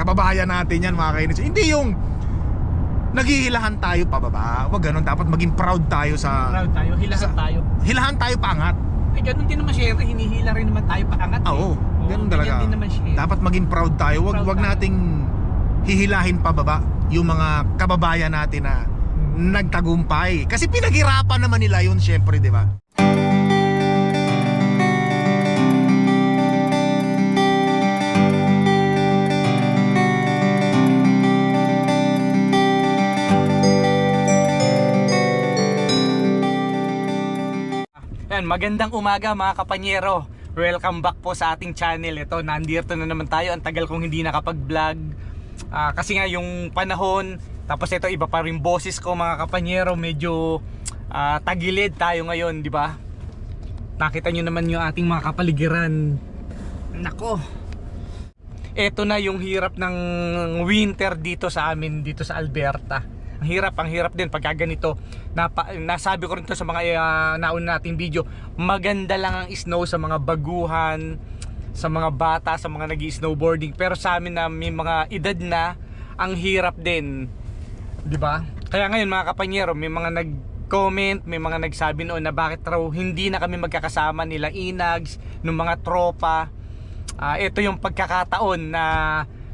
kababayan natin yan, mga kainis. Hindi yung naghihilahan tayo pababa. Wag ganun, dapat maging proud tayo sa... Proud tayo, hilahan tayo. Hilahan tayo paangat. Eh, ganun din naman siya, hinihila rin naman tayo paangat. Oo, ganun talaga. Din naman siya. Dapat maging proud tayo. Wag nating hihilahin pababa yung mga kababayan natin na nagtagumpay. Kasi pinaghirapan naman nila yun, syempre, di ba? Yan, magandang umaga mga kapanyero. Welcome back po sa ating channel. Ito, nandito na naman tayo. Ang tagal kong hindi nakapag-vlog. Kasi nga yung panahon, tapos ito iba pa rin boses ko mga kapanyero. Medyo tagilid tayo ngayon, di ba? Nakita nyo naman yung ating mga kapaligiran. Nako. Ito na yung hirap ng winter dito sa amin, dito sa Alberta. Ang hirap din pagka ganito. Nasabi ko rin to sa mga nauna nating video. Maganda lang ang snow sa mga baguhan, sa mga bata, sa mga nag-snowboarding. Pero sa amin na may mga edad na, ang hirap din, di ba? Kaya ngayon mga kapanyero, may mga nag-comment, may mga nagsabi noon na bakit raw hindi na kami magkakasama nila Inags, ng mga tropa. Ito yung pagkakataon na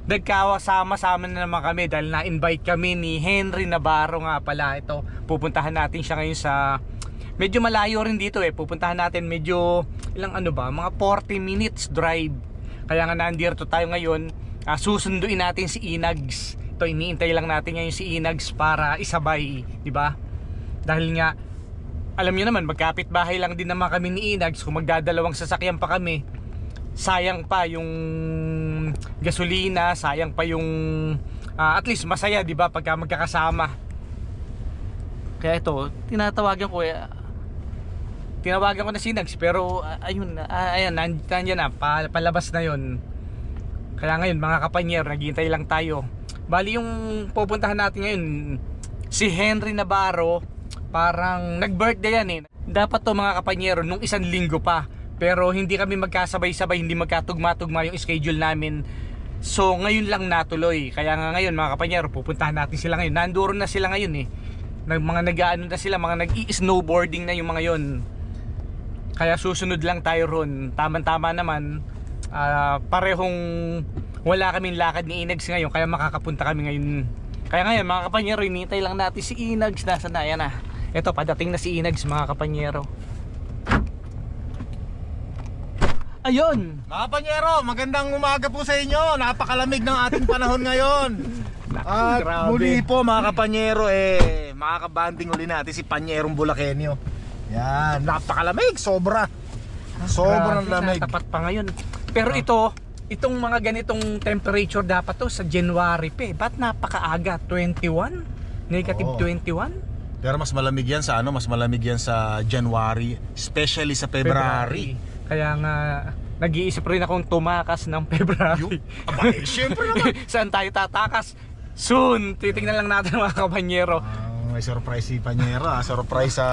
nagkasama-sama na naman kami dahil na-invite kami ni Henry Navarro nga pala. Ito, pupuntahan natin siya ngayon sa medyo malayo rin dito pupuntahan natin medyo ilang mga 40 minutes drive. Kaya nga nandito tayo ngayon. Susunduin natin si Inags. Ito, iniintay lang natin ngayon si Inags para isabay, di ba? Dahil nga alam niyo naman, magkapit bahay lang din naman kami ni Inags. Kung magdadalawang sasakyan pa kami, sayang pa yung gasolina, sayang pa yung at least masaya, di ba, pagka magkakasama. Kaya ito, tinawagan ko na si Nags, pero ayan, nandiyan na, palabas na yon. Kaya ngayon mga kapanyero, naghihintay lang tayo. Bali yung pupuntahan natin ngayon, si Henry Navarro, parang nag-birthday yan Dapat to mga kapanyero nung 1 linggo pa, pero hindi kami magkasabay-sabay, hindi magkatugma-tugma yung schedule namin. So ngayon lang natuloy. Kaya nga ngayon mga kapanyero, pupuntahan natin sila ngayon. Nandoon na sila ngayon mga nag-aano na sila, mga nag-i-snowboarding na yung mga yon. Kaya susunod lang tayo ron. Tama-tama naman, parehong wala kaming lakad ni Inags ngayon, kaya makakapunta kami ngayon. Kaya ngayon mga kapanyero, hinihintay lang natin si Inags. Nasaan na? Ayan na. Ito, padating na si Inags mga kapanyero. Ayun! Mga kapanyero, magandang umaga po sa inyo. Napakalamig ng ating panahon ngayon. At muli po mga kapanyero, makakabanding uli natin si Panyerong Bulakenyo. Yan, napakalamig, sobrang lamig. Tapat pa ngayon. Pero itong mga ganitong temperature dapat to sa January pa. Ba't napakaaga? 21? Negative 21? Pero mas malamig yan sa mas malamig yan sa January, especially sa February. Kaya nga nag-iisip rin akong tumakas ng February. Abay, syempre naman. Saan tayo tatakas? Soon, titingnan lang natin mga kapanyero. May surprise si Panyero, surprise sa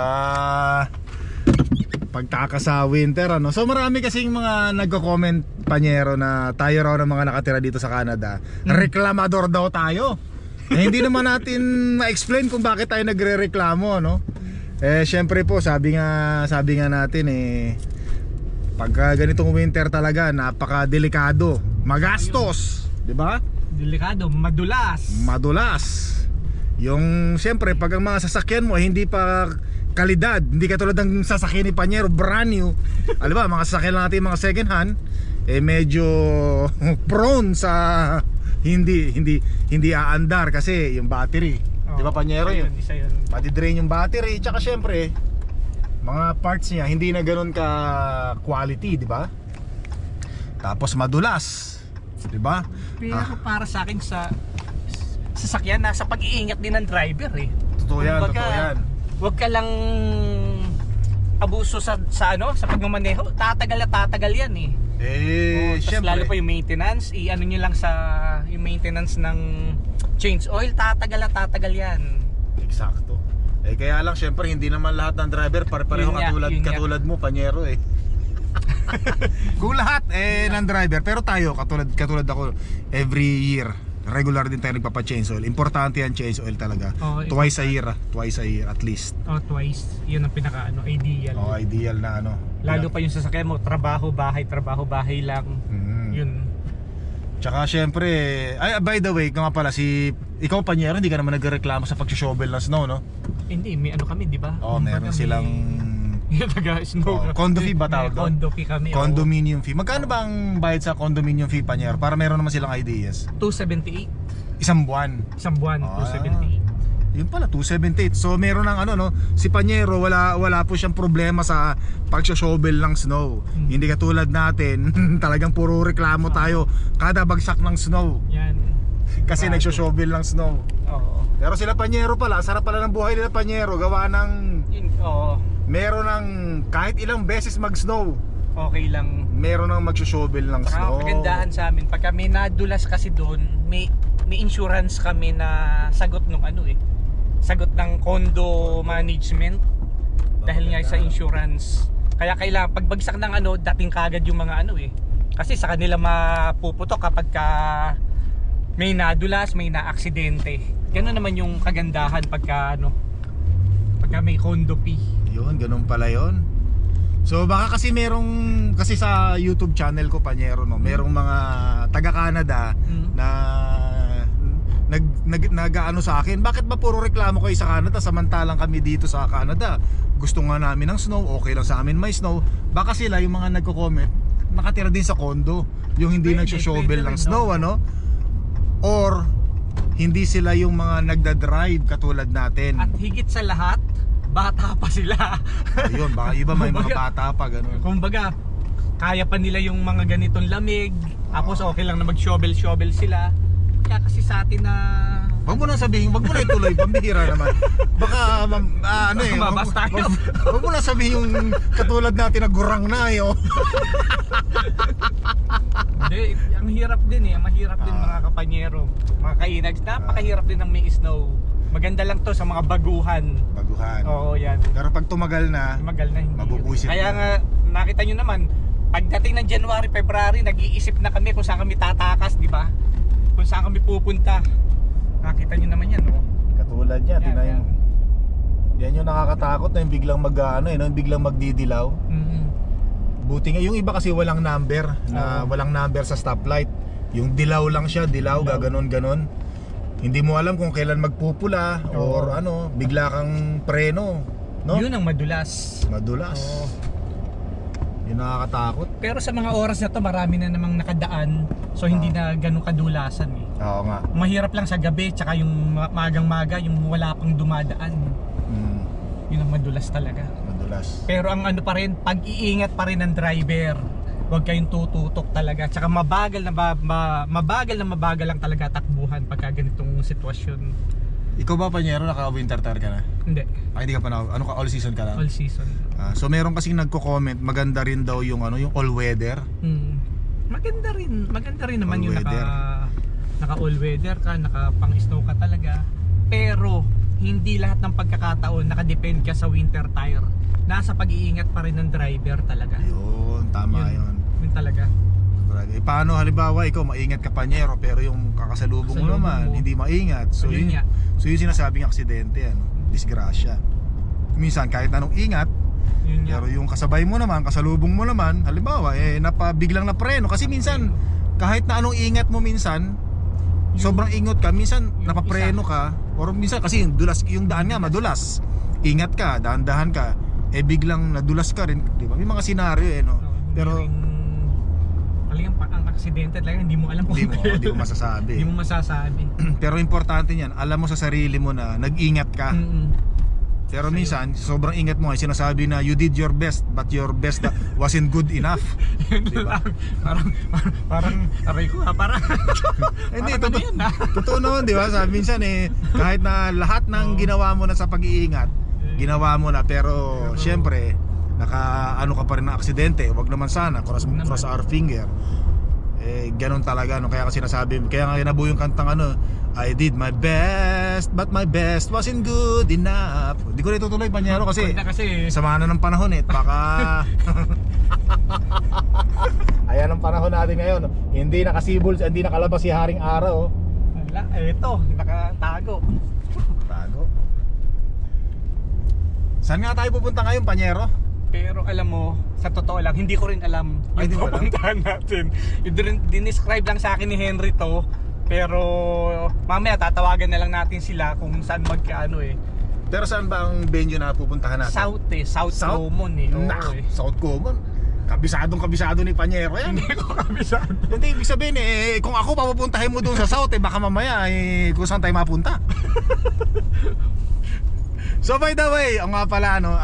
pagtakas sa winter So marami kasing mga nagko-comment, Panyero, na tayo raw ng mga nakatira dito sa Canada, reklamador daw tayo. Hindi naman natin ma-explain kung bakit tayo nagrereklamo, syempre po, sabi nga natin pagka ganitong winter talaga, napaka-delikado, magastos, di ba? Delikado, madulas. Yung siyempre pag ang mga sasakyan mo hindi pa kalidad, hindi katulad ng sasakyan ni Panyero, brand new. Alam ba, mga sasakyan natin, mga second hand, medyo prone sa hindi aandar kasi yung battery. Di ba, Panyero? Yun. Madi-drain yung battery, tsaka siyempre mga parts niya hindi na ganoon ka quality, di ba? Tapos madulas, di ba? Pero para sa akin sa sasakyan, nasa pag-iingat din ng driver Totoo yan, totoo yan. Huwag ka lang abuso sa pagmamaneho. Tatagal yan syempre. Lalo pa yung maintenance, nyo lang sa yung maintenance ng change oil, tatagal yan. Eksakto. Kaya lang syempre hindi naman lahat ng driver pare-pareho katulad mo, Panyero Kung lahat ng driver, pero tayo katulad ako every year regular din tayo nagpapa-change oil. Importante yan, change oil talaga. Oo, Twice a year at least. Twice. Yun ang pinaka ideal. Ideal na ano. Lalo pa yung sasakyan mo, trabaho, bahay lang. Yun. Tsaka syempre, by the way, nga pala ikaw panyero, hindi ka naman nagreklamo sa pag-shovel ng snow, no? Hindi, may ano kami, di ba? Meron silang taga-snow. condo fee ba tawag doon? Condo fee kami. Condominium fee. Magkano ba ang bayad sa condominium fee, panyero? Para meron naman silang ideas. 278. Isang buwan. Isang buwan, 278. Yun pala, 278. So meron ng si Panyero, wala po siyang problema sa pag-shovel ng snow. Hindi katulad natin, talagang puro reklamo tayo kada bagsak ng snow. Yan. Kasi nag-shovel ng snow. Oo. Pero sila Panyero pala, sarap pala ng buhay nila Panyero, gawa ng meron ng kahit ilang beses mag-snow. Okay lang. Meron ng mag-shovel ng snow. Kagandahan sa amin, pagka may nadulas kasi doon, may insurance kami na sagot nung sagot ng condo management dahil nga sa insurance. Kaya kailangan pagbagsak ng dating kagad yung mga kasi sa kanila mapuputok kapag may nadulas, may naaksidente. Gano'n naman yung kagandahan pagka may condo fee. Yun, ganun pala yun. So baka kasi kasi sa YouTube channel ko Panyero, merong mga taga Canada na nag-ano sa akin, bakit ba puro reklamo kayo sa Canada samantalang kami dito sa Canada gusto nga namin ng snow, okay lang sa amin may snow. Baka sila yung mga nagko-comment nakatira din sa condo, yung hindi nagso-shovel ng snow, or hindi sila yung mga nagda-drive katulad natin. At higit sa lahat, bata pa sila. Ayun, baka iba may mga bata pa ganun. Kumbaga, kaya pa nila yung mga ganitong lamig, tapos okay lang na mag-shovel sila. Kaya kasi sa atin na wag mo na sabihin, wag mo na ituloy, pambihira naman. Baka mabas tayo. Wag mo na sabihin yung katulad natin na gurang na Hindi, ang hirap din mahirap din mga kapanyero, mga kainags, napakahirap din ng may snow. Maganda lang to sa mga baguhan. Oo, yan. Pero pag tumagal na hindi. mabubuisit. Kaya nga nakita nyo naman, pagdating ng January, February, nag-iisip na kami kung saan kami tatakas, di ba? Kung saan kami pupunta. Nakita nyo naman yan, Katulad yan, tinayin. Yan yung nakakatakot na yung biglang yung biglang magdidilaw. Buti nga, yung iba kasi walang number, walang number sa stoplight. Yung dilaw lang siya, gaganon. Hindi mo alam kung kailan magpupula or bigla kang preno, no? Yun ang madulas. Yun nakakatakot. Pero sa mga oras na to, marami na namang nakadaan. So hindi na ganun kadulasan Oo nga. Mahirap lang sa gabi, tsaka yung magang-maga, yung wala pang dumadaan. Yun ang madulas talaga. Pero ang pa rin, pag-iingat pa rin ng driver. Huwag kayong tututok talaga. Tsaka mabagal lang talaga takbuhan pagka ganitong sitwasyon. Ikaw ba Panyero, naka-winter tire ka na? Hindi. Hindi ka pa all season ka lang? All season. So meron kasing nagko-comment, maganda rin daw yung yung all weather. Maganda rin naman all yung weather. naka all weather ka, naka pang snow ka talaga. Pero hindi lahat ng pagkakataon nakadepend ka sa winter tire. Nasa pag-iingat pa rin ng driver talaga. Yun, tama yun. Yun talaga. Paano halimbawa ikaw maingat ka Panyero pero yung kakasalubong mo naman hindi maingat. So yun yung sinasabing aksidente, disgrasya. Minsan kahit anong ingat, pero yung kasabay mo naman, kasalubong mo naman, halimbawa biglang na preno kasi minsan kahit na anong ingat mo minsan, sobrang ingot ka, minsan napapreno ka, or minsan kasi yung daan nga madulas. Ingat ka, dahan-dahan ka, biglang nadulas ka rin, di ba? May mga senaryo pero ang aksidente talaga hindi mo alam kung hindi mo masasabi. Hindi mo masasabi. Pero importante niyan, alam mo sa sarili mo na nag-ingat ka. Pero minsan, sobrang ingat mo, sinasabi na you did your best but your best wasn't good enough. Diba? Parang aray ko parang hindi, totoo naman, di ba? Sabi minsan kahit na lahat ng ginawa mo na sa pag-iingat, ginawa mo na, pero syempre ka pa rin ng aksidente. Wag naman sana, cross our finger. Ganun talaga, kaya kasi sinasabi, kaya nga nabuo yung kantang I did my best but my best wasn't good enough. Hindi ko na itutuloy Panyero kasi sama na ng panahon baka ayan ang panahon natin ngayon, hindi nakasibol, hindi nakalabas si Haring Araw. Wala, eto, nakatago. Tago. Saan nga tayo pupunta ngayon, Panyero? Pero alam mo, sa totoo lang, hindi ko rin alam Ay, hindi yung mo alam? pupuntahan natin. Dinescribe lang sa akin ni Henry to. Pero mamaya tatawagan na lang natin sila kung saan magkaano eh. Pero saan ba ang venue na pupuntahan natin? South eh, South Common eh. Oo, eh. South Common. Kabisado ni Panyero yan. Hindi ko kabisado. Hindi, ibig sabihin kung ako papupuntahin mo doon sa South, baka mamaya kung saan tayo mapunta. So by the way, ang nga pala ano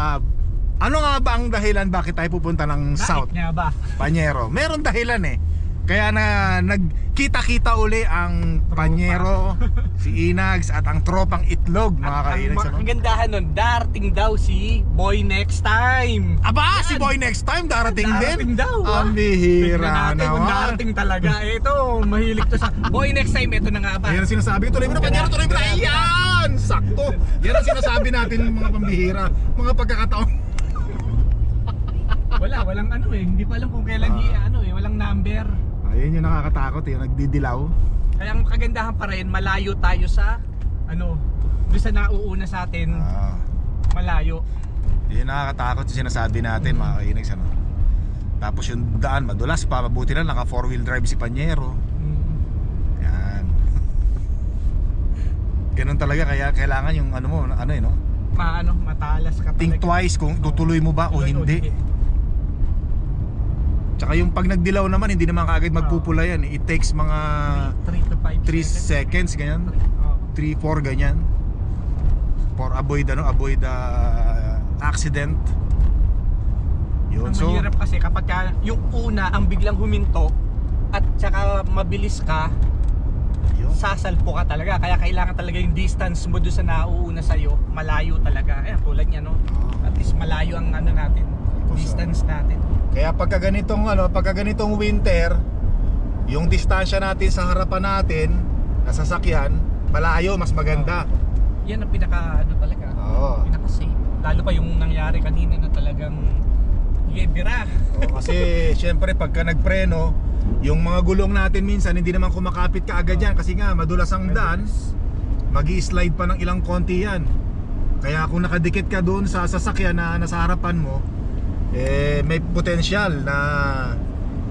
nga ba ang dahilan bakit tayo pupunta ng South, Bakit nga ba? Panyero? Meron dahilan eh. Kaya na nagkita-kita uli ang Tropa. Panyero, si Inags at ang tropang itlog, mga At ang ka-Inags. Ano? kagandahan nun, darating daw si Boy Next Time. Aba, si Boy Next Time darating din. Darating daw. Ang Tingnan bihira natin kung naman. darating talaga. Ito, mahilig to sa Boy Next Time. Ito na nga ba? Ayan ang sinasabi ko, tuloy mo na Panyero, tuloy mo na. Ayan! Sakto! Yan ang sinasabi natin mga pambihira, mga pagkakataon. Walang ano eh. Hindi ko alam kung kailan walang number. Ayun yung nakakatakot, yung nagdidilaw. Kaya ang kagandahan pa rin, malayo tayo sa doon sa nauuna sa atin, malayo. Yun yung nakakatakot yung sinasabi natin, mga kainags. Tapos yung daan madulas pa, mabuti na naka 4-wheel drive si Panyero. Yan. Ganun talaga, kaya kailangan yung Matalas ka talaga. think twice kung tutuloy mo ba o Tuloy hindi. Tsaka yung pag nagdilaw naman, hindi naman kaagad magpupula yan. It takes mga 3 to 5 3 seconds, ganyan. Oo. 3-4 ganyan. For avoid accident. Yun, Ang so mahirap kasi kapag yung una ang biglang huminto at saka mabilis ka, yun. sasalpo ka talaga. Kaya kailangan talaga yung distance mo doon sa nauuna sa'yo, malayo talaga. Ayan, tulad niya at least malayo ang natin, distance natin. Kaya pagka ganitong winter, yung distansya natin sa harapan natin na sasakyan, malayo, mas maganda. Yan ang pinaka talaga. Oo. Pinaka safe. Lalo pa yung nangyari kanina na talagang bira. Kasi syempre pagka nagpreno, yung mga gulong natin minsan hindi naman kumakapit ka agad yan kasi nga madulas ang daan, magi-slide pa ng ilang konti yan. Kaya kung nakadikit ka doon sa sasakyan na nasa harapan mo, may potensyal na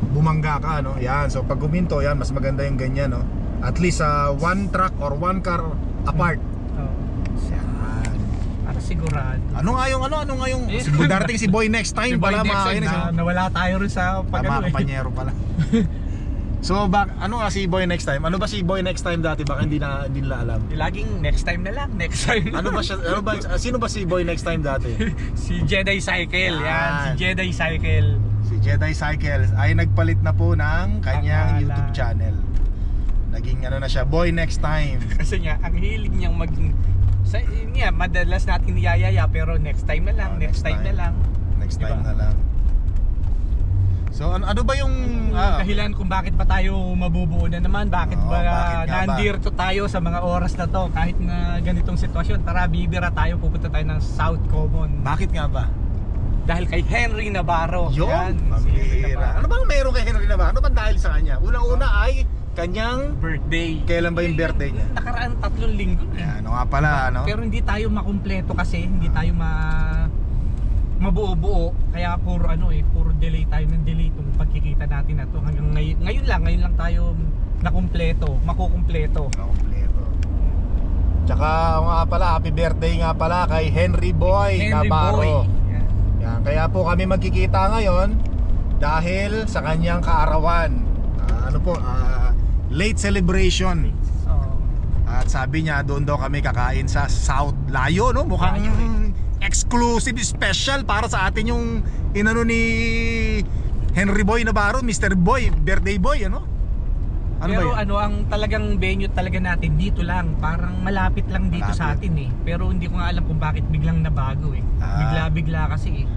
bumangga ka, no? Yan, so pag guminto, yan, mas maganda yung ganyan, no? At least one truck or one car apart. Yan. Para sigurado. Ano nga yung darating si Boy Next Time pala, mga kainis. Nawala tayo rin sa Tama, Panyero pala. So ano nga si Boy Next Time? Ano ba si Boy Next Time dati? Baka hindi nila alam. Laging next time na lang, next time. Ano ba siya? Sino ba si Boy Next Time dati? Si Jedi Cycle, Yan. si Jedi Cycle. Si Jedi Cycles ay nagpalit na po ng kanyang Pangalan. YouTube channel. Naging na siya, Boy Next Time. Kasi nga, ang hilig niyang madalas natin niyayaya pero next time na lang, next time na lang. Next Diba? time na lang. So ano ba yung Dahilan kung bakit pa tayo mabubuo na naman, bakit Oo, ba bakit nga ba? nandirto tayo sa mga oras na to kahit na ganitong sitwasyon. Tara, bibira tayo, pupunta tayo ng South Common. bakit nga ba? Dahil kay Henry Navarro. Yun, si Henry pambihira. Ano Navarro. bang meron kay Henry Navarro? Ano bang dahil sa kanya? Unang-una ay kanyang Birthday. kailan ba yung birthday niya? Nakaraan 3 linggo na. Ano nga pala, no? Pero hindi tayo makumpleto kasi hindi tayo mabuo-buo, kaya puro puro delay tayo ng delay itong pagkikita natin na to. Hanggang ngayon lang tayo makukumpleto. Kompleto. Tsaka nga pala, happy birthday nga pala kay Henry Boy Navarro. Boy. Yan. Yan, kaya po kami magkikita ngayon dahil sa kanyang kaarawan. Late celebration. So, At sabi niya doon daw kami kakain sa South. Layo, no? Mukhang Layo, exclusive special para sa atin yung inano ni Henry Boy Navarro, Mr. Boy, birthday boy, ano? Ano pero ba yun? ang talagang venue talaga natin dito lang, parang malapit lang dito sa Malapit. atin pero hindi ko nga alam kung bakit biglang nabago Bigla-bigla kasi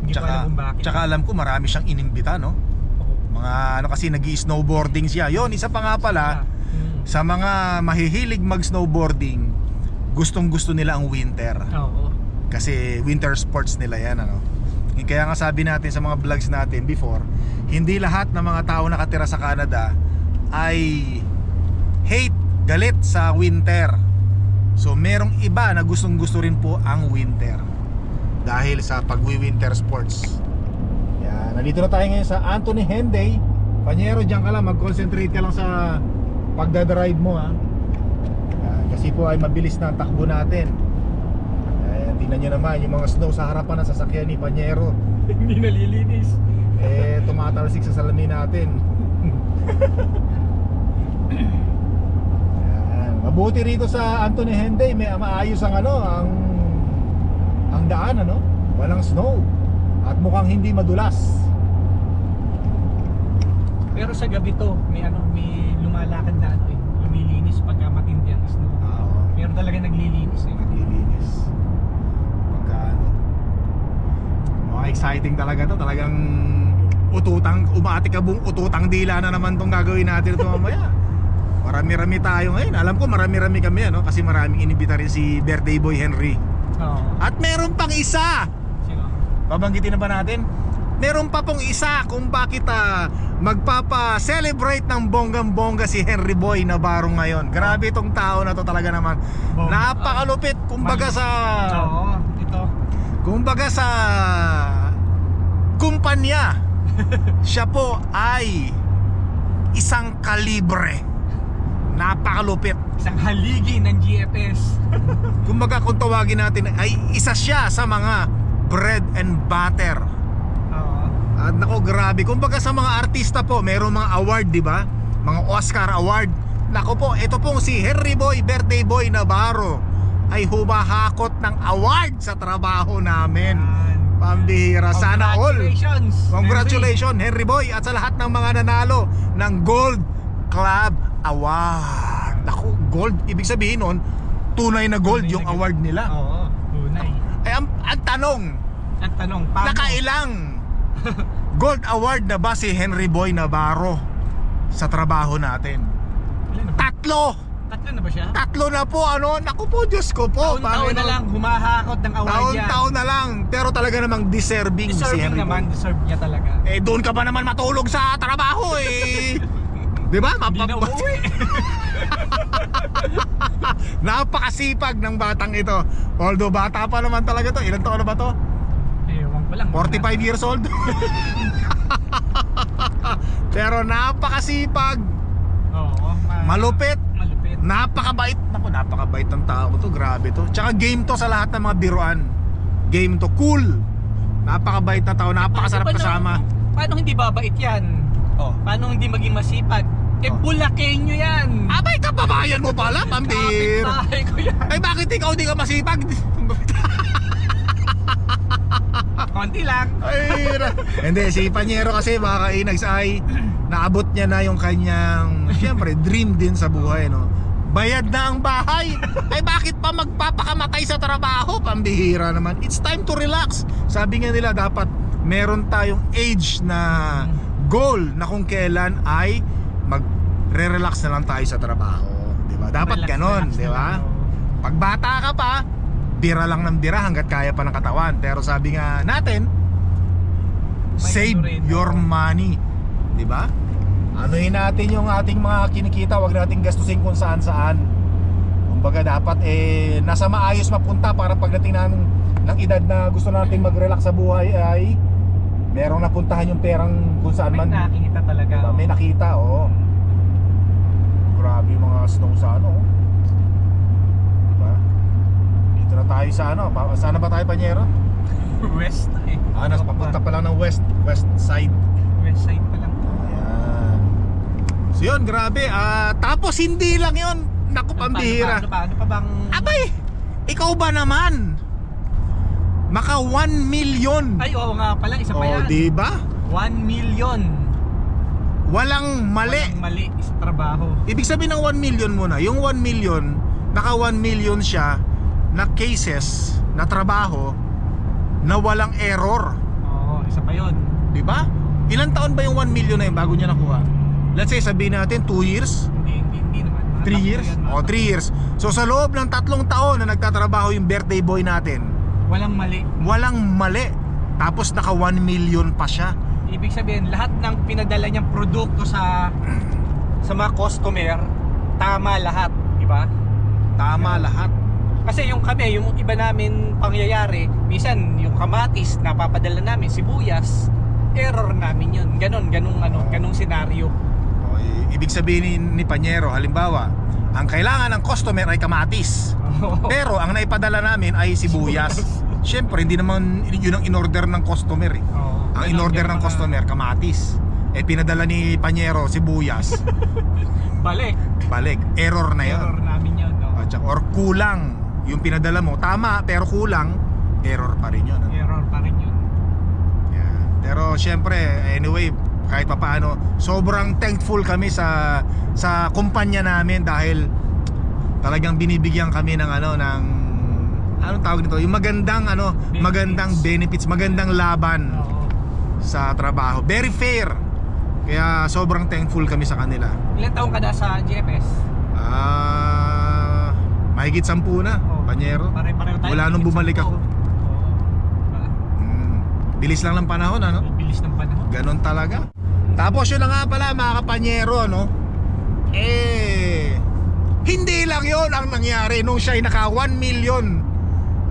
Hindi ko alam kung bakit. Tsaka alam ko marami siyang inimbita, no? Oo. Mga kasi nag-snowboarding siya. Yon, isa pa nga pala sa mga mahihilig mag-snowboarding, gustong-gusto nila ang winter. Oo. Kasi winter sports nila yan, ano. Kaya nga sabi natin sa mga vlogs natin before, hindi lahat ng mga tao nakatira sa Canada ay hate galit sa winter. So merong iba na gustong gusto rin po ang winter dahil sa pagwi-winter sports. Yan, nandito na tayo ngayon sa Anthony Henday. Panyero, dyan ka lang, mag-concentrate ka lang sa pagdadrive mo ha. Yan, kasi po ay mabilis na ang takbo natin. Ayan, tingnan nyo naman yung mga snow sa harapan ng sasakyan ni Panyero. Hindi nalilinis. Tumatalsik sa salamin natin. Yan. Mabuti rito sa Anthony Henday, may maayos ang ang daan walang snow at mukhang hindi madulas. Pero sa gabi to, may lumalakad na lumilinis pagka matindi ang snow. Meron talaga naglilinis Naglilinis. Pagka mga exciting talaga to, talagang umatikabong ututang dila na naman tong gagawin natin ito mamaya. Marami-rami tayo ngayon. Alam ko marami-rami kami kasi maraming inibita rin si birthday boy Henry. At meron pang isa. Sino? Babanggitin na ba natin? Meron pa pong isa kung bakit magpapa-celebrate ng bonggang-bongga si Henry Boy Navarro ngayon. Grabe itong tao na to talaga naman. Napakalupit. Kumbaga sa ito. Kumbaga sa kumpanya, siya po ay isang kalibre. Napakalupit. Isang haligi ng GFS. Kumbaga kung tawagin natin ay isa siya sa mga bread and butter. At nako, grabe. Kumbaga sa mga artista po, mayroong mga award, di ba? Mga Oscar award. Nako po, ito pong si Henry Boy, birthday boy Navarro ay humahakot ng award sa trabaho namin. Pambihira. Sana all. Congratulations Henry Boy at sa lahat ng mga nanalo ng Gold Club Award. Naku, gold, ibig sabihin nun tunay na gold yung award nila. Oo, tunay. Ay, ang tanong, paano? nakailang gold award na ba si Henry Boy Navarro sa trabaho natin? Tatlo na ba siya? Tatlo na po, naku po, Diyos ko po. Taon-taon na lang humahakot ng award yan. Taon-taon na lang. Pero talaga namang deserving si Henry naman, Boy. deserve niya talaga. Doon ka ba naman matulog sa trabaho Di ba? Hindi na uuwi. Napakasipag ng batang ito. Although bata pa naman talaga to. Ilan taon na ba to? Ewan ko lang. 45 years old. Pero napakasipag. Oo. Malupit. Malupit. Napakabait. Naku, napakabait ng tao to. Grabe to. Tsaka game to sa lahat ng mga biruan. Game to. Cool. Napakabait na tao. Napakasarap kasama. Paano hindi babait yan? Paano hindi maging masipag? Bulakenyo yan. Abay, kababayan mo pala, pambir. Kapit-bahay ko yan. Ay, bakit ikaw di ka masipag? Konti lang. Ay, hindi, si Panyero kasi baka inags ay naabot niya na yung kanyang, siyempre, dream din sa buhay, bayad na ang bahay. Ay, bakit pa magpapakamatay sa trabaho? Pambihira naman. It's time to relax. Sabi nga nila, dapat meron tayong age na goal na kung kailan ay magre-relax na lang tayo sa trabaho, di ba? Dapat ganon, di ba? Pag bata ka pa, bira lang ng bira hanggat kaya pa ng katawan. Pero sabi nga natin, save your money, di ba? Anuhin natin yung ating mga kinikita, wag nating gastusin kung saan-saan. Kumbaga dapat nasa maayos mapunta para pagdating ng edad na gusto nating mag-relax sa buhay ay merong napuntahan yung perang kung saan man. May nakikita talaga. Diba? May nakita, Grabe yung mga snow sa diba? Dito na tayo sa Sana ba tayo, Panyero? West Papunta pa lang ng west side. West side pa lang. Ayan. So yun, grabe. Tapos hindi lang yun. Naku, pambihira. Paano pa bang... Abay, ikaw ba naman? Maka 1 million. Ay, oo nga pala, isa pa yan. Diba? 1 million. Walang mali. Walang mali sa trabaho. Ibig sabihin ng 1 million muna, yung 1 million, naka 1 million siya na cases na trabaho na walang error. Oo, isa pa yun. Diba? Ilang taon ba yung 1 million na yun bago niya nakuha? Let's say sabihin natin 2 years, Hindi naman. 3 years? 3 years. So sa loob ng 3 taon na nagtatrabaho yung birthday boy natin, walang mali. walang mali. Tapos naka 1 million pa siya. Ibig sabihin, lahat ng pinadala niyang produkto sa mga customer, tama lahat, di ba? Tama lahat. Kasi yung kami, yung iba namin pangyayari, minsan yung kamatis napapadala namin, sibuyas, error namin yun. Ganung senaryo. Ibig sabihin ni Panyero, halimbawa, ang kailangan ng customer ay kamatis. Pero ang naipadala namin ay sibuyas. Siyempre, hindi naman yun ang in-order ng customer eh. Ang in-order ng customer, kamatis. Pinadala ni Panyero, sibuyas. Balik. Error na yun. Error namin yun. Or kulang. Yung pinadala mo, tama, pero kulang. Error pa rin yun. Error pa rin yun. Yeah. Pero siyempre, anyway, kahit papaano, sobrang thankful kami sa kumpanya namin dahil talagang binibigyan kami ng anong tawag nito, yung magandang benefits, magandang laban sa trabaho. Very fair. Kaya sobrang thankful kami sa kanila. Ilan taong ka na sa GFS? Mahigit 10 na, Panyero. Pare-pareho tayo. Mula nung bumalik ako. Bilis lang ng panahon, Bilis ng panahon. Ganon talaga. Tapos yun na nga pala mga kapanyero, hindi lang yon ang nangyari nung siya'y naka 1 million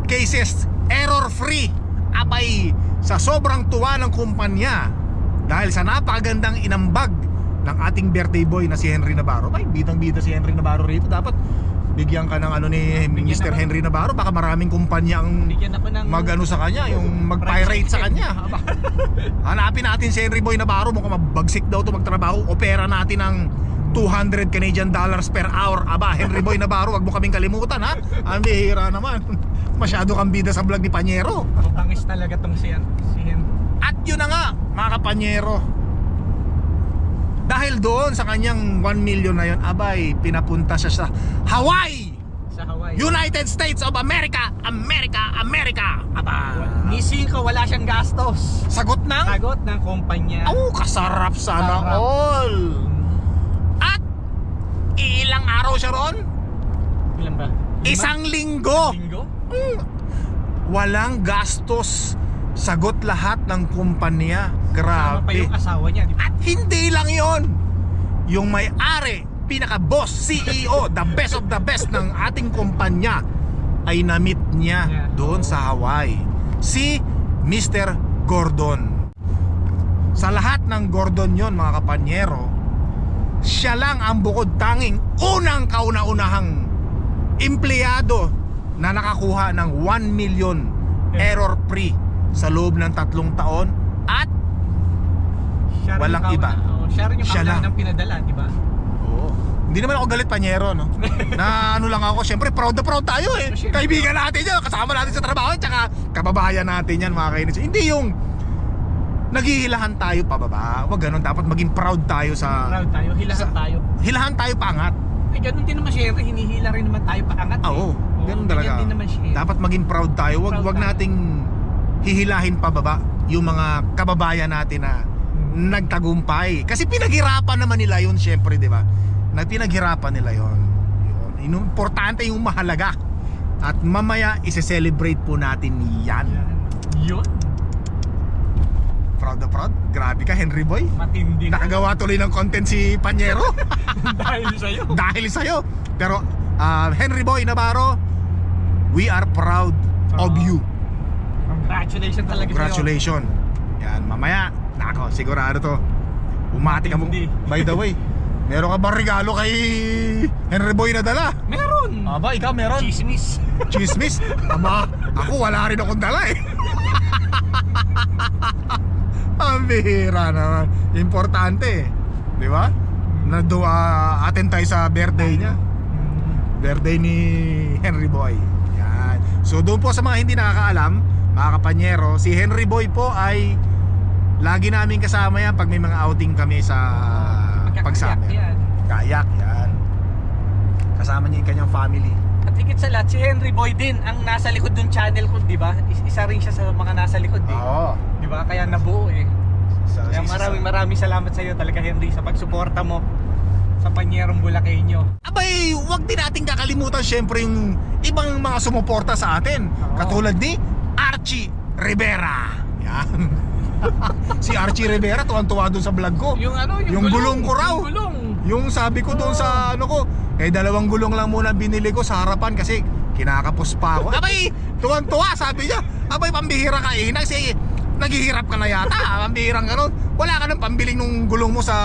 cases error free. Abay, sa sobrang tuwa ng kumpanya dahil sa napakagandang inambag ng ating birthday boy na si Henry Navarro. Ay, bidang-bida si Henry Navarro rito. Dapat bigyan ka ng ni Mr. Henry Navarro. Baka maraming kumpanya ang mag-ano sa kanya, yung mag-pirate sa kanya. Hanapin natin si Henry Boy Navarro. Mukhang mabagsik daw to magtrabaho. Opera natin ng 200 Canadian dollars per hour. Aba, Henry Boy Navarro, wag mo kaming kalimutan, ha? Ang bihira naman. Masyado kang bida sa vlog ni Panyero. Matangis talaga tong si Henry. At yun na nga, mga kapanyero, dahil doon sa kanyang 1 million na yun, abay, pinapunta siya sa Hawaii! Sa Hawaii. United States of America! America! Aba! Missing ko, wala siyang gastos. Sagot ng? Sagot ng kumpanya. Kasarap sana Sarap. all! At ilang araw siya ron? Ilan ba? 1 linggo! Linggo? Walang gastos. Sagot lahat ng kumpanya. Kasama pa Grabe. yung asawa niya, di ba? At hindi lang yon, yung may-ari, pinaka-boss, CEO, the best of the best ng ating kumpanya ay na-meet niya doon sa Hawaii, si Mr. Gordon. Sa lahat ng Gordon yon, mga kapanyero, siya lang ang bukod tanging unang kauna-unahang empleyado na nakakuha ng 1 million error free sa loob ng 3 taon. At Siya rin walang yung iba. Siya rin yung Siya lang. kauna ng pinadala, di ba? Oo. Hindi naman ako galit, Panyero, na ano lang ako, syempre proud na proud tayo eh. Siyempre. Kaibigan natin yan, kasama natin sa trabaho, tsaka kababayan natin yan, mga kainis. Hindi yung naghihilahan tayo pababa. Wag ganun, dapat maging proud tayo sa Proud tayo, hilahan tayo. hilahan tayo paangat. Eh, ganun din naman siya, hinihila rin naman tayo paangat. Oo, ganun talaga. Ganyan din naman siya. Dapat maging proud tayo. Wag Proud wag tayo. nating hihilahin pababa yung mga kababayan natin na nagtagumpay. Kasi pinaghirapan naman nila yun, syempre, di ba? Pinaghirapan nila yun. Importante yung mahalaga. At mamaya ise-celebrate po natin yan. Yun. Proud na proud. Grabe ka, Henry Boy. Matindi na. Nakagawa tuloy ng content si Panyero. Dahil sa'yo. Dahil sa'yo. Pero Henry Boy Navarro, we are proud of you. Congratulations talaga sa'yo. Congratulations. Yan, mamaya, nako, sigurado to. Umati ka mo. Hindi. By the way, meron ka bang regalo kay Henry Boy na dala? Meron. Aba, ikaw meron? Chismis. Chismis? Aba, ako wala rin akong dala eh. Ang bihira naman. Importante, di ba? Attend tayo sa birthday niya. Birthday ni Henry Boy. Yan. So doon po sa mga hindi nakakaalam, mga kapanyero, si Henry Boy po ay lagi namin kasama yan pag may mga outing kami sa pagsama. Kayak yan. Kasama niya yung kanyang family. At higit sa lahat, si Henry Boy din ang nasa likod ng channel ko, di ba? Isa rin siya sa mga nasa likod eh. Oo. Di ba? Kaya nabuo eh. Kaya maraming salamat sa iyo talaga, Henry, sa pagsuporta mo sa Panyerong Bulakenyo. Abay, wag din natin kakalimutan syempre yung ibang mga sumuporta sa atin. Katulad ni Archie Rivera. Yan. Si Archie Rivera, tuwan-tuwa doon sa vlog ko. Yung Yung gulong ko raw. Yung gulong. Yung sabi ko doon sa ano ko, Eh, 2 gulong lang muna binili ko sa harapan kasi kinakapos pa ako. Abay, tuwang-tuwa, sabi niya. Abay, pambihira ka eh. Kasi naghihirap ka na yata. Pambihirang gano'n. Wala ka nang pambiling nung gulong mo sa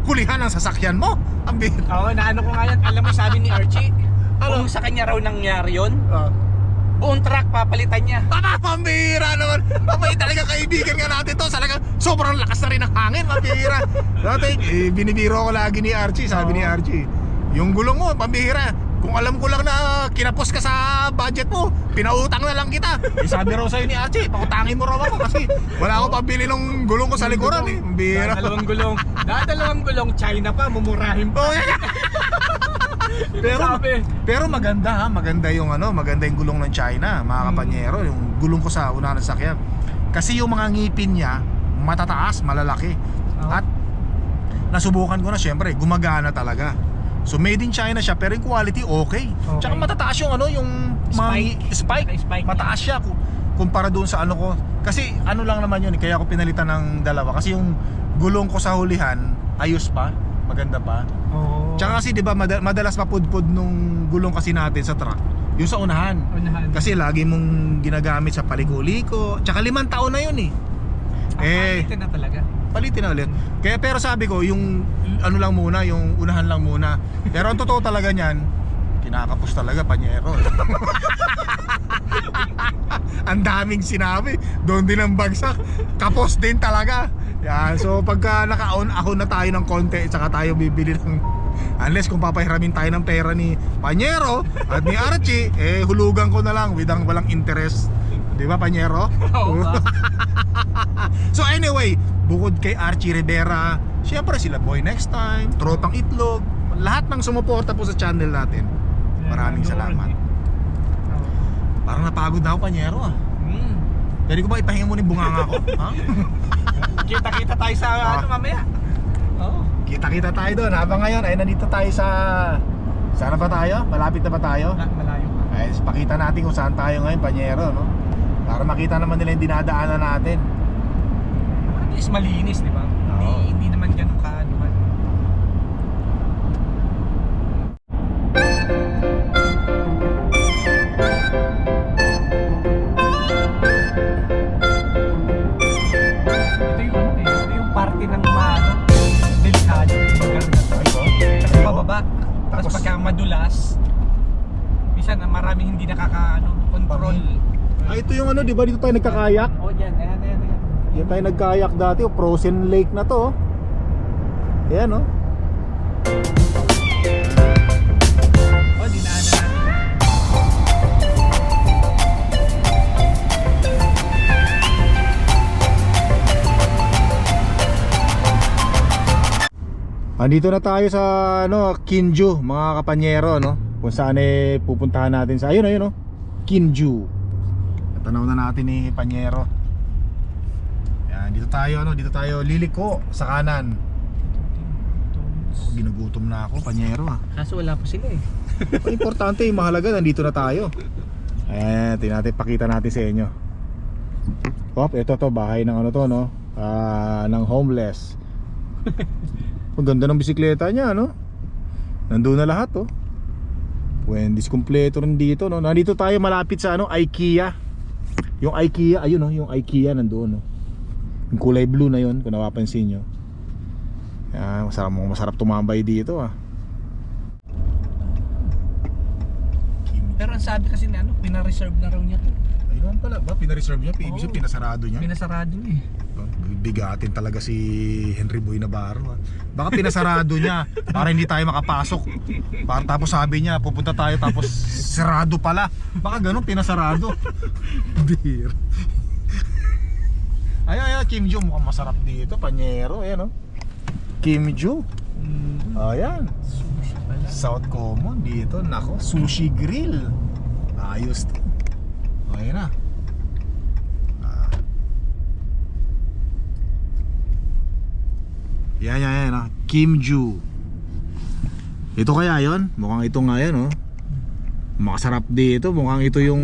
hulihan ng sasakyan mo. Pambihira. Oo, naano ko nga yan. Alam mo, sabi ni Archie, kung sa kanya raw nangyari yun, buong truck papalitan niya. Pambihira naman. Abay, talaga kaibigan nga natin to. Talagang sobrang lakas na rin ng hangin. Pambihira. Dati, binibiro ko lagi ni Archie. Sabi ni Archie, yung gulong mo, pambihira. Kung alam ko lang na kinapos ka sa budget mo, pinautang na lang kita. Sabi raw sa'yo ni Archie, pautangin mo raw ako kasi wala akong pabili ng gulong ko sa likuran eh. Pambihira. Dalawang gulong, China pa, mumurahin pa. Oh, yeah. pero maganda ha, maganda yung gulong ng China, mga kapanyero, yung gulong ko sa unahan ng sakyan. Kasi yung mga ngipin niya matataas, malalaki. At nasubukan ko na, syempre, gumagana talaga. So made in China siya, pero yung quality okay. Tsaka matataas yung yung spike. Mataas siya kumpara doon sa ko. Kasi lang naman yun, kaya ako pinalitan ng 2 kasi yung gulong ko sa hulihan ayos pa, maganda pa. Tsaka kasi 'di ba madalas mapudpud nung gulong kasi natin sa truck, yung sa unahan. Kasi lagi mong ginagamit sa paliko-liko. Tsaka 5 taon na yun eh. Palitin na talaga. Palitin na ulit. Pero sabi ko, yung lang muna, yung unahan lang muna. Pero ang totoo talaga niyan, kinakapos talaga, panyero. Ang daming sinabi, doon din ang bagsak. Kapos din talaga. Yan, so pagka naka-on na tayo ng konti, saka tayo bibili ng, unless kung papahiramin tayo ng pera ni Panyero at ni Archie, hulugan ko na lang walang interest. Di ba, Panyero? Oo. So anyway, bukod kay Archie Rivera, syempre sila Boy Next Time, Tropang Itlog, lahat ng sumuporta po sa channel natin. Maraming salamat. Parang napagod na ako, Panyero ah. Pwede ko ba ipahinga muna yung bunganga ko? Ha? Kita-kita tayo sa mamaya. Kita-kita tayo doon. Habang ngayon ay nandito tayo sa... Saan ba tayo? Malapit na ba tayo? Malayo pa. Ay, pakita natin kung saan tayo ngayon, Panyero, no? Para makita naman nila yung dinadaanan natin. At least malinis, di ba? Hindi naman ganun kaanuhan. Ito yung parte ng delikado yung lugar na to. Kasi pababa. Tapos pagka madulas, minsan maraming hindi control. Ito yung di ba dito tayo nagkakayak? Dyan, ayan. Yan tayo nagkayak dati, Frozen Lake na to. Ayan Dinaanan natin. Andito na tayo sa Kinju, mga kapanyero, kung saan pupuntahan natin sa ayun Kinju. Tanaw na natin ni Panyero. Yan, dito tayo liliko sa kanan. Ginugutom na ako, Panyero ah. Kaso wala pa sila eh. Importante, mahalaga, nandito na tayo. Ayan, pakita natin sa inyo. Ito to, bahay ng ng homeless. Ang ganda ng bisikleta niya, nandun na lahat, Wendy's kompleto rin dito, Nandito tayo malapit sa IKEA. Yung IKEA, ayun yung IKEA nandoon, Yung kulay blue na yun, kung napapansin nyo. Yan, masarap tumambay dito, Pero ang sabi kasi na pina-reserve na raw niya to. Ayun pala, pina-reserve niya, ibig sabihin pinasarado niya. Pinasarado niya eh. Bigatin talaga si Henry Boy Navarro. Baka pinasarado niya para hindi tayo makapasok. Tapos sabi niya pupunta tayo tapos sarado pala. Baka ganun, pinasarado. Beer. Ay, Kimju, mukhang masarap dito, Panyero. Ayan Kimju. Ayan. South Common dito. Nako, sushi grill. Ayos to. Ayan na. Yan, Kimju. Ito kaya yon? Mukhang ito nga yan, Makasarap dito. Mukhang ito yung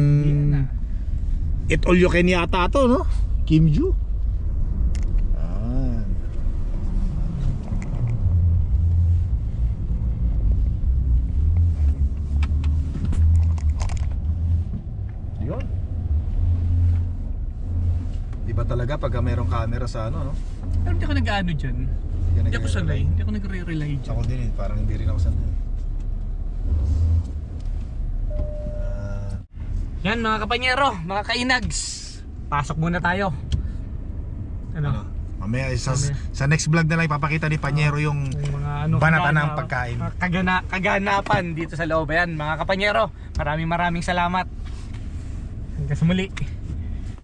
Eat all you can yata to, Kimju. Ayan. Iba talaga pagka mayroong camera sa ano, no? Pero hindi ako nag-ano dyan. Hindi ako sanay. Hindi ako nagre-rely dyan. Ako din eh, parang hindi rin ako sanay. Yan mga kapanyero, mga kainags. Pasok muna tayo. Ano? Mamaya sa next vlog na lang ipapakita ni Panyero yung mga banata ng pagkain. Kaganapan dito sa loob. Yan mga kapanyero, maraming salamat. Hanggang sa muli.